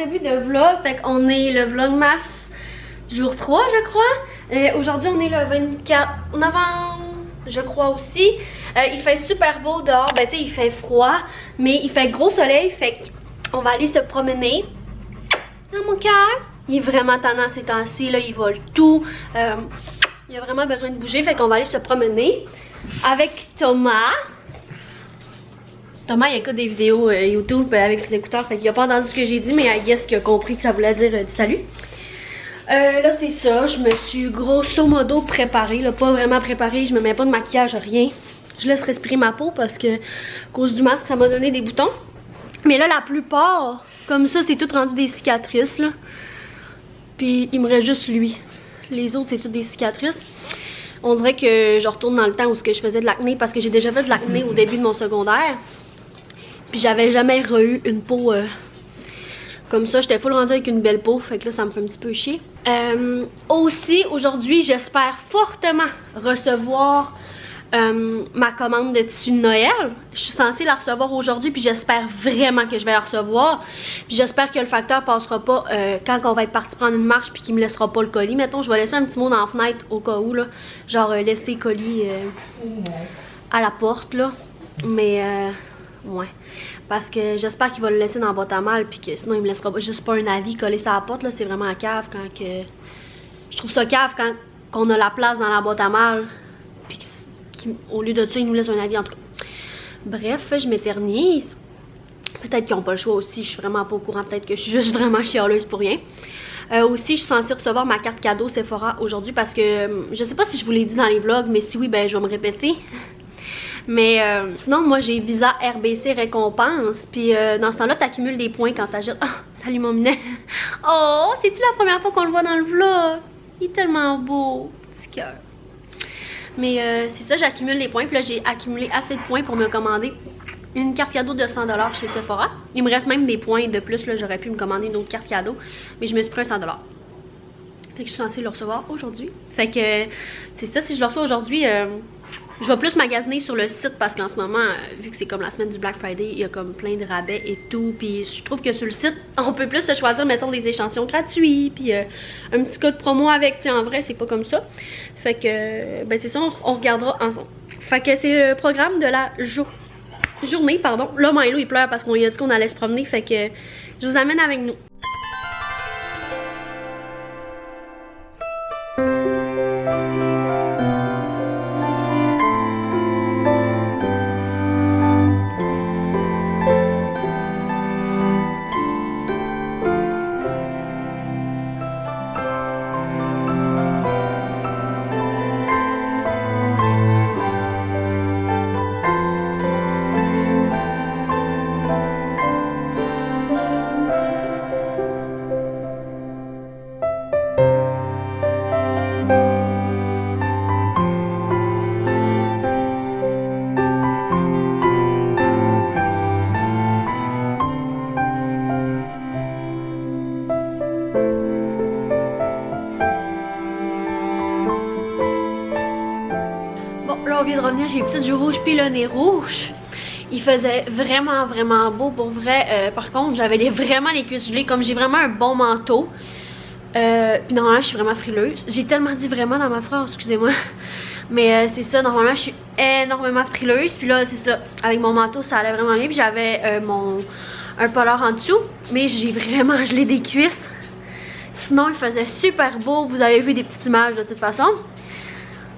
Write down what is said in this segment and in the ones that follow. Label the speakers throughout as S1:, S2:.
S1: début de vlog. Fait qu'on est le vlogmas jour 3 je crois. Aujourd'hui on est le 24 novembre je crois aussi. Il fait super beau dehors, ben tu sais il fait froid mais il fait gros soleil. Fait qu'on va aller se promener dans mon cœur. Il est vraiment tannant ces temps-ci là, il vole tout. Il a vraiment besoin de bouger, fait qu'on va aller se promener avec Thomas. Thomas il écoute des vidéos YouTube avec ses écouteurs, fait qu'il a pas entendu ce que j'ai dit, mais I guess qu'il a compris que ça voulait dire du salut. Là c'est ça, je me suis grosso modo préparée, là, pas vraiment préparée, je me mets pas de maquillage, rien. Je laisse respirer ma peau parce que à cause du masque ça m'a donné des boutons. Mais là la plupart, comme ça c'est tout rendu des cicatrices là. Puis il me reste juste lui. Les autres c'est toutes des cicatrices. On dirait que je retourne dans le temps où je faisais de l'acné parce que j'ai déjà fait de l'acné au début de mon secondaire. Puis j'avais jamais eu une peau comme ça. J'étais full rendue avec une belle peau. Fait que là ça me fait un petit peu chier. Aussi aujourd'hui j'espère fortement recevoir ma commande de tissu de Noël. Je suis censée la recevoir aujourd'hui puis j'espère vraiment que je vais la recevoir. Puis j'espère que le facteur passera pas quand on va être parti prendre une marche puis qu'il me laissera pas le colis. Mettons je vais laisser un petit mot dans la fenêtre au cas où là. Genre laisser le colis à la porte là. Mais ouais. Parce que j'espère qu'il va le laisser dans la boîte à mal puis que sinon il me laissera juste pas un avis collé sur la porte là. C'est vraiment cave quand que... Je trouve ça cave quand on a la place dans la boîte à mal. Puis au lieu de ça, ils nous laissent un avis en tout cas. Bref, je m'éternise. Peut-être qu'ils n'ont pas le choix aussi, je suis vraiment pas au courant. Peut-être que je suis juste vraiment chialeuse pour rien. Aussi, je suis censée recevoir ma carte cadeau Sephora aujourd'hui parce que je sais pas si je vous l'ai dit dans les vlogs, mais si oui, ben je vais me répéter. Mais sinon, moi j'ai Visa RBC récompense. Puis dans ce temps-là, t'accumules des points quand t'achètes. Oh, salut mon minet. Oh, c'est-tu la première fois qu'on le voit dans le vlog? Il est tellement beau, petit cœur. Mais c'est ça, j'accumule les points. Puis là, j'ai accumulé assez de points pour me commander une carte cadeau de 100$ chez Sephora. Il me reste même des points de plus. Là, j'aurais pu me commander une autre carte cadeau. Mais je me suis pris un 100$. Fait que je suis censée le recevoir aujourd'hui. Fait que c'est ça, si je le reçois aujourd'hui, je vais plus magasiner sur le site. Parce qu'en ce moment, vu que c'est comme la semaine du Black Friday, il y a comme plein de rabais et tout. Puis je trouve que sur le site, on peut plus se choisir, mettons, des échantillons gratuits. Puis un petit code promo avec. Tu sais, en vrai, c'est pas comme ça. Fait que, ben c'est ça, on regardera ensemble. Fait que c'est le programme de la journée, pardon. Là, Milo, il pleure parce qu'on lui a dit qu'on allait se promener. Fait que je vous amène avec nous. On vient de revenir, j'ai les petits yeux rouges puis le nez rouge. Il faisait vraiment beau pour vrai. Par contre, j'avais vraiment les cuisses gelées. Comme j'ai vraiment un bon manteau. Puis normalement, je suis vraiment frileuse. J'ai tellement dit vraiment dans ma phrase, excusez-moi. Mais c'est ça, normalement, je suis énormément frileuse. Puis là, c'est ça. Avec mon manteau, ça allait vraiment bien. Puis j'avais un polar en dessous. Mais j'ai vraiment gelé des cuisses. Sinon, il faisait super beau. Vous avez vu des petites images de toute façon.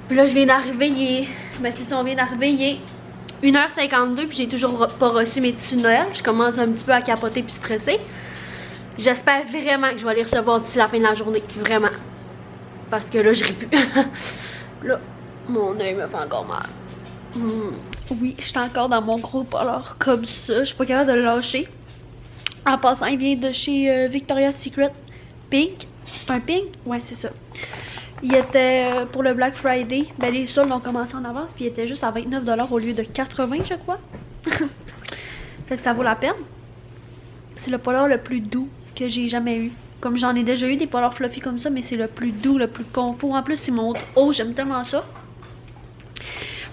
S1: Puis là, je viens d'arriver, ben c'est ça, on vient d'arriver, il est 1h52 puis j'ai toujours pas reçu mes tissus de Noël. Je commence un petit peu à capoter puis stresser. J'espère vraiment que je vais les recevoir d'ici la fin de la journée, vraiment. Parce que là, je ris plus. Là, mon œil me fait encore mal. Oui, je suis encore dans mon gros polar comme ça. Je suis pas capable de le lâcher. En passant, il vient de chez Victoria's Secret Pink. C'est un pink? Ouais, c'est ça. Il était pour le Black Friday. Ben les soldes ont commencé en avance. Puis il était juste à 29$ au lieu de 80$, je crois. Fait que ça vaut la peine. C'est le polar le plus doux que j'ai jamais eu. Comme j'en ai déjà eu des polars fluffy comme ça. Mais c'est le plus doux, le plus confort. En plus, c'est mon haut. J'aime tellement ça.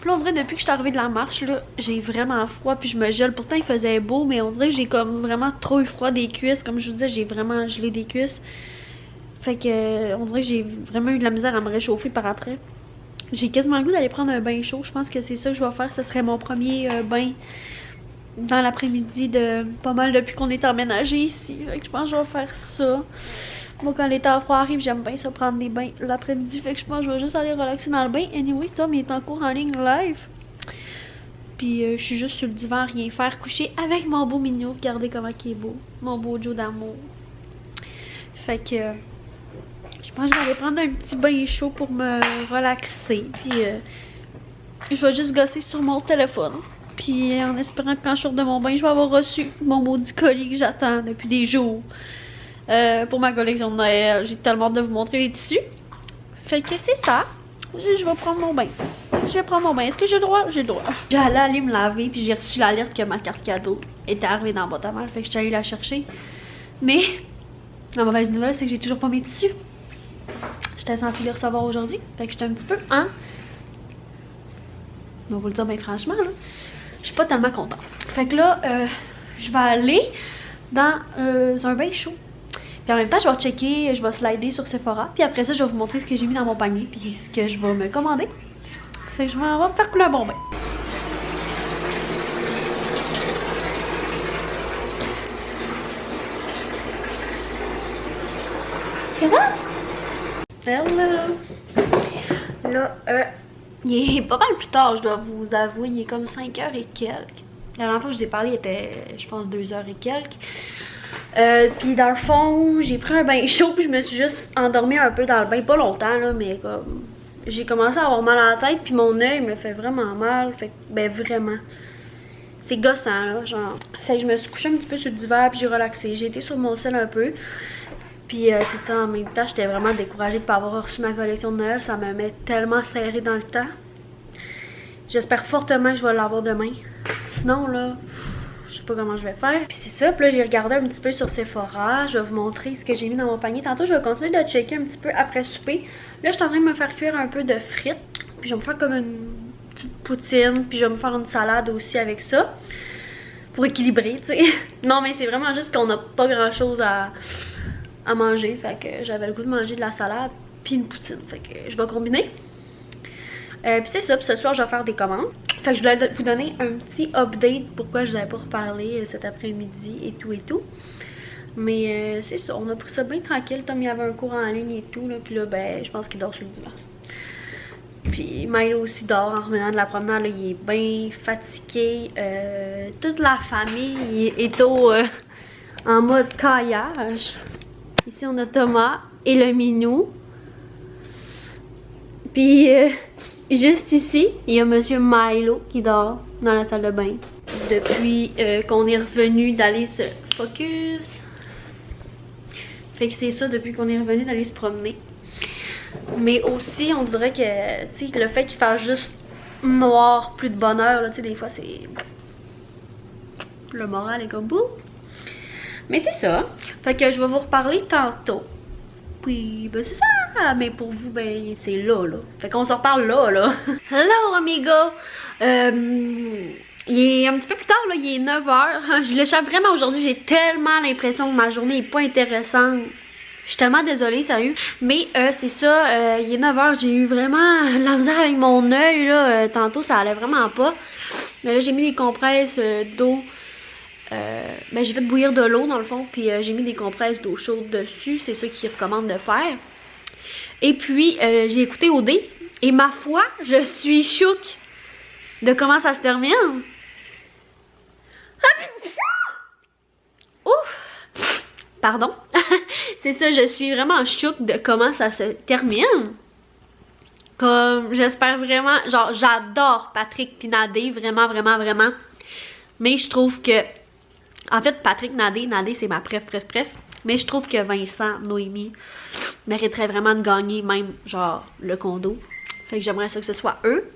S1: Puis Puis là, on dirait depuis que je suis arrivée de la marche, là, j'ai vraiment froid puis je me gèle. Pourtant, il faisait beau, mais on dirait que j'ai comme vraiment trop eu froid des cuisses. Comme je vous disais, j'ai vraiment gelé des cuisses. Fait que, on dirait que j'ai vraiment eu de la misère à me réchauffer par après. J'ai quasiment le goût d'aller prendre un bain chaud. Je pense que c'est ça que je vais faire. Ce serait mon premier bain dans l'après-midi de pas mal depuis qu'on est emménagé ici. Fait que je pense que je vais faire ça. Moi, quand les temps froids arrivent, j'aime bien ça prendre des bains l'après-midi. Fait que je pense que je vais juste aller relaxer dans le bain. Anyway, Tom il est en cours en ligne live. Puis je suis juste sur le divan à rien faire, coucher avec mon beau mignon. Regardez comment il est beau. Mon beau Joe d'amour. Fait que je pense que je vais aller prendre un petit bain chaud pour me relaxer. Puis je vais juste gosser sur mon téléphone. Puis en espérant que quand je sors de mon bain, je vais avoir reçu mon maudit colis que j'attends depuis des jours. Pour ma collection de Noël. J'ai tellement hâte de vous montrer les tissus. Fait que c'est ça. Je vais prendre mon bain. Je vais prendre mon bain. Est-ce que j'ai le droit? J'ai le droit. J'allais aller me laver puis j'ai reçu l'alerte que ma carte cadeau était arrivée dans la boîte à mal. Fait que je suis allée la chercher. Mais la mauvaise nouvelle, c'est que j'ai toujours pas mes tissus. J'étais censée les recevoir aujourd'hui. Fait que j'étais un petit peu on va vous le dire bien franchement, là. Je suis pas tellement contente. Fait que là, je vais aller dans un bain chaud. Puis en même temps, je vais checker, je vais slider sur Sephora. Puis après ça, je vais vous montrer ce que j'ai mis dans mon panier. Puis ce que je vais me commander. Fait que je vais me faire couler un bon bain. Hello! Hello! Là, il est pas mal plus tard, je dois vous avouer. Il est comme 5h et quelques. La dernière fois que je vous ai parlé, il était, je pense, 2h et quelques. Puis dans le fond, j'ai pris un bain chaud puis je me suis juste endormie un peu dans le bain. Pas longtemps là, mais comme j'ai commencé à avoir mal à la tête puis mon œil me fait vraiment mal. Fait que, ben vraiment, c'est gossant là, genre. Fait que je me suis couchée un petit peu sur le divan puis j'ai relaxé. J'ai été sur mon sel un peu. Puis c'est ça, en même temps, j'étais vraiment découragée de ne pas avoir reçu ma collection de Noël. Ça me met tellement serré dans le temps. J'espère fortement que je vais l'avoir demain. Sinon là, je sais pas comment je vais faire. Puis c'est ça, puis là j'ai regardé un petit peu sur Sephora. Je vais vous montrer ce que j'ai mis dans mon panier. Tantôt je vais continuer de checker un petit peu après souper. Là je suis en train de me faire cuire un peu de frites. Puis je vais me faire comme une petite poutine. Puis je vais me faire une salade aussi avec ça. Pour équilibrer, tu sais. Non mais c'est vraiment juste qu'on n'a pas grand chose à manger. Fait que j'avais le goût de manger de la salade puis une poutine. Fait que je vais combiner. Puis c'est ça, puis ce soir je vais faire des commandes. Fait que je voulais vous donner un petit update pourquoi je vous avais pas reparlé cet après-midi et tout. Mais c'est ça, on a pris ça bien tranquille. Tom il avait un cours en ligne et tout là, puis là ben je pense qu'il dort sur le divan. Puis Milo aussi dort en revenant de la promenade, là, il est bien fatigué. Toute la famille est en mode caillage. Ici on a Thomas et le minou. Puis juste ici, il y a Monsieur Milo qui dort dans la salle de bain. Depuis qu'on est revenu d'aller se focus. Fait que c'est ça, depuis qu'on est revenu d'aller se promener. Mais aussi, on dirait que, tu sais, le fait qu'il fasse juste noir, plus de bonheur, là, tu sais, des fois, c'est... Le moral est comme bout. Mais c'est ça. Fait que je vais vous reparler tantôt. Puis, ben c'est ça. Mais pour vous, ben c'est là. Fait qu'on se reparle là. Hello, amigo. Il est un petit peu plus tard, là. Il est 9h. Je l'échappe vraiment aujourd'hui. J'ai tellement l'impression que ma journée est pas intéressante. Je suis tellement désolée, sérieux. Mais c'est ça, il est 9h. J'ai eu vraiment la misère avec mon œil, là. Tantôt, ça allait vraiment pas. Mais là, j'ai mis des compresses d'eau. Ben j'ai fait bouillir de l'eau dans le fond, puis j'ai mis des compresses d'eau chaude dessus, c'est ça qu'ils recommandent de faire. Et puis j'ai écouté OD et ma foi, je suis chouk de comment ça se termine. Ouf! Pardon. C'est ça, je suis vraiment chouk de comment ça se termine. Comme j'espère vraiment, genre j'adore Patrick pis Nadé, vraiment. Mais je trouve que en fait, Patrick, Nadé c'est ma bref. Mais je trouve que Vincent, Noémie mériterait vraiment de gagner même, genre, le condo. Fait que j'aimerais ça que ce soit eux.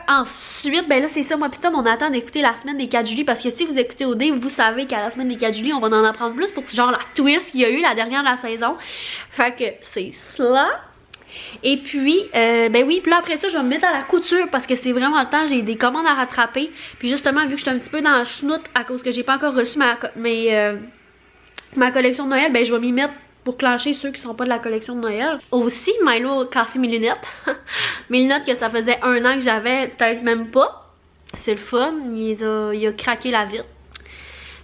S1: Ensuite, ben là, c'est ça, moi pis Tom, on attend d'écouter la semaine des 4 juillet. Parce que si vous écoutez OD, vous savez qu'à la semaine des 4 juillet, on va en apprendre plus pour genre la twist qu'il y a eu la dernière de la saison. Fait que c'est cela. Et puis, ben oui, puis là après ça, je vais me mettre à la couture parce que c'est vraiment le temps, j'ai des commandes à rattraper. Puis justement, vu que je suis un petit peu dans la chenoute à cause que j'ai pas encore reçu ma collection de Noël, ben je vais m'y mettre pour clencher ceux qui sont pas de la collection de Noël. Aussi, Milo a cassé mes lunettes. Mes lunettes que ça faisait 1 an que j'avais, peut-être même pas. C'est le fun, il a craqué la vitre.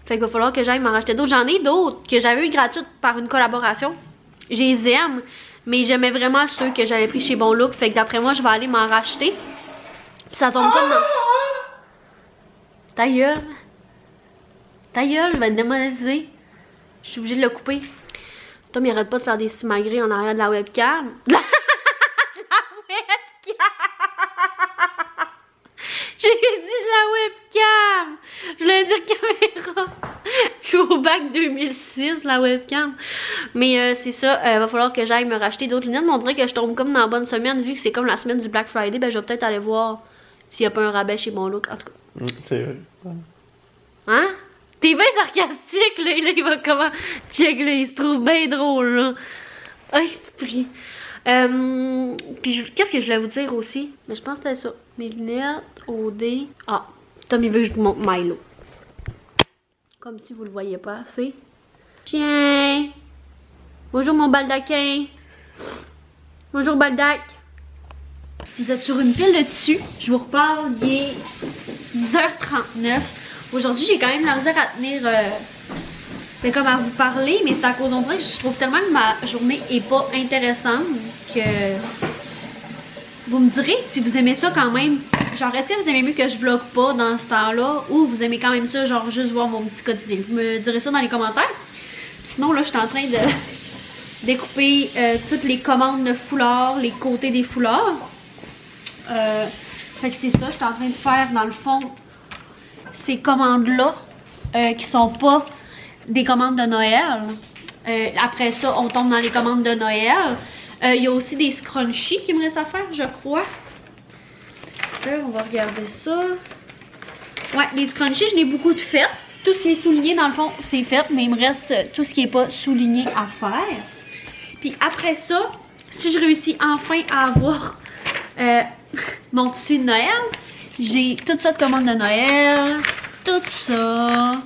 S1: Fait qu'il va falloir que j'aille m'en racheter d'autres. J'en ai d'autres que j'avais eu gratuites par une collaboration. Je les aime, mais j'aimais vraiment ceux que j'avais pris chez Bon Look. Fait que d'après moi, je vais aller m'en racheter. Puis ça tombe pas dedans. Ta gueule. Ta gueule, je vais être démonétisée. Je suis obligée de le couper. Tom, il arrête pas de faire des simagrées en arrière de la webcam. La webcam! J'ai dit de la webcam! Je voulais dire caméra. Je suis au bac 2006, la webcam. Mais c'est ça, va falloir que j'aille me racheter d'autres lunettes. Mais on dirait que je tombe comme dans la bonne semaine, vu que c'est comme la semaine du Black Friday. Ben je vais peut-être aller voir s'il n'y a pas un rabais chez Bon Look. En tout cas.
S2: C'est vrai.
S1: Hein? T'es bien sarcastique, là, il va comment? Check, là, il se trouve bien drôle, là. Ah, esprit. Puis, qu'est-ce que je voulais vous dire aussi? Mais je pense que c'était ça. Mes lunettes, OD. Ah, Tom, il veut que je vous montre Milo. Comme si vous le voyez pas assez. Chien! Bonjour, mon baldaquin. Bonjour, baldac. Vous êtes sur une pile de tissu. Je vous reparle, il est 10h39. Aujourd'hui, j'ai quand même la misère à tenir, comme à vous parler, mais c'est à cause, on dirait que je trouve tellement que ma journée est pas intéressante que vous me direz si vous aimez ça quand même. Genre, est-ce que vous aimez mieux que je vlog pas dans ce temps-là ou vous aimez quand même ça, genre juste voir mon petit quotidien? Vous me direz ça dans les commentaires. Puis sinon, là, je suis en train de découper toutes les commandes de foulards, les côtés des foulards. Fait que c'est ça, je suis en train de faire dans le fond ces commandes-là qui sont pas des commandes de Noël. Après ça, on tombe dans les commandes de Noël. Il y a aussi des scrunchies qui me restent à faire, je crois. On va regarder ça. Ouais, les scrunchies, je l'ai beaucoup de fait. Tout ce qui est souligné, dans le fond, c'est fait. Mais il me reste tout ce qui n'est pas souligné à faire. Puis après ça, si je réussis enfin à avoir mon tissu de Noël, j'ai tout ça de commandes de Noël, tout ça,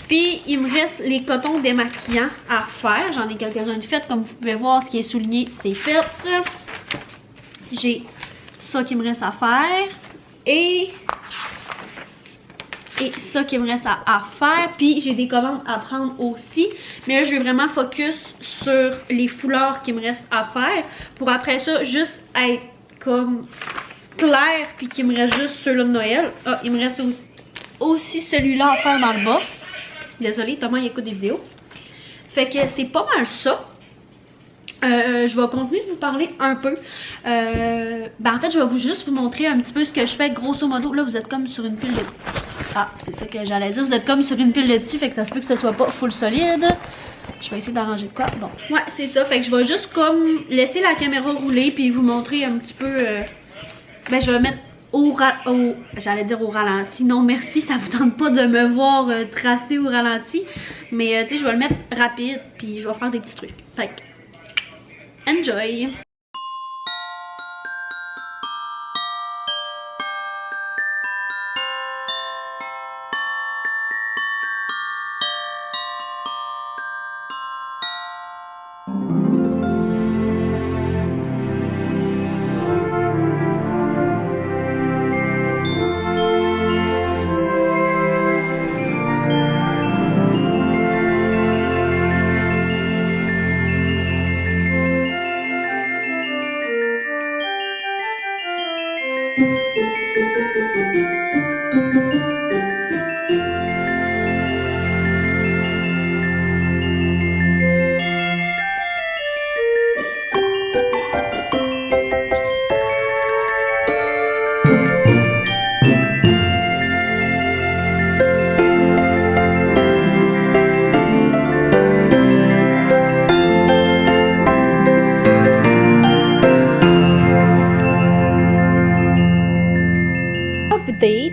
S1: puis il me reste les cotons démaquillants à faire. J'en ai quelques-uns de fait, comme vous pouvez voir, ce qui est souligné, c'est fait. J'ai ça qui me reste à faire et ça qui me reste à faire. Puis j'ai des commandes à prendre aussi. Mais là, je vais vraiment focus sur les foulards qui me restent à faire. Pour après ça, juste être comme clair. Puis qu'il me reste juste ceux-là de Noël. Ah, il me reste aussi celui-là à faire dans le bas. Désolée, Thomas, il écoute des vidéos. Fait que c'est pas mal ça. Je vais continuer de vous parler un peu. En fait, je vais juste vous montrer un petit peu ce que je fais. Grosso modo, là, vous êtes comme sur une pile de... Ah, c'est ça que j'allais dire. Vous êtes comme sur une pile de tissu, fait que ça se peut que ce soit pas full solide. Je vais essayer d'arranger quoi. Bon, ouais, c'est ça. Fait que je vais juste comme laisser la caméra rouler puis vous montrer un petit peu... je vais mettre j'allais dire au ralenti. Non, merci, ça vous tente pas de me voir tracer au ralenti. Mais, tu sais, je vais le mettre rapide puis je vais faire des petits trucs. Fait que, enjoy!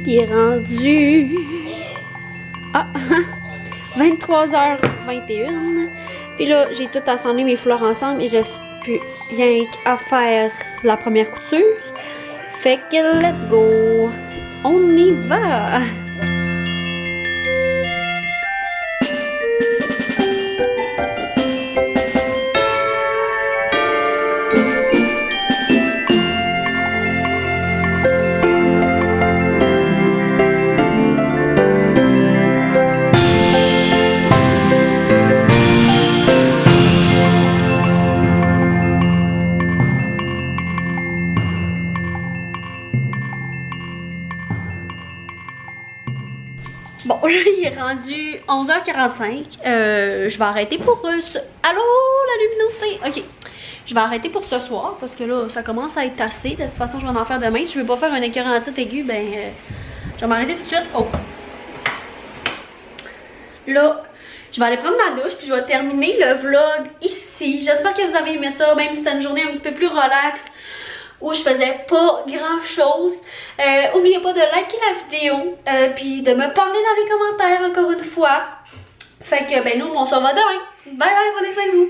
S1: Il est rendu 23h21. Puis là, j'ai tout assemblé mes fleurs ensemble. Il reste plus rien qu'à faire la première couture. Fait que let's go! On y va! Bon, là, il est rendu 11h45. Je vais arrêter pour ce... Allô, la luminosité? Ok. Je vais arrêter pour ce soir parce que là, ça commence à être assez. De toute façon, je vais en faire demain. Si je veux pas faire un écœurant en titre aigu, ben, je vais m'arrêter tout de suite. Oh. Là, je vais aller prendre ma douche puis je vais terminer le vlog ici. J'espère que vous avez aimé ça, même si c'était une journée un petit peu plus relax, où je faisais pas grand chose. N'oubliez pas de liker la vidéo, puis de me parler dans les commentaires encore une fois. Fait que ben nous on se revoit demain. Bye bye, prenez soin de vous.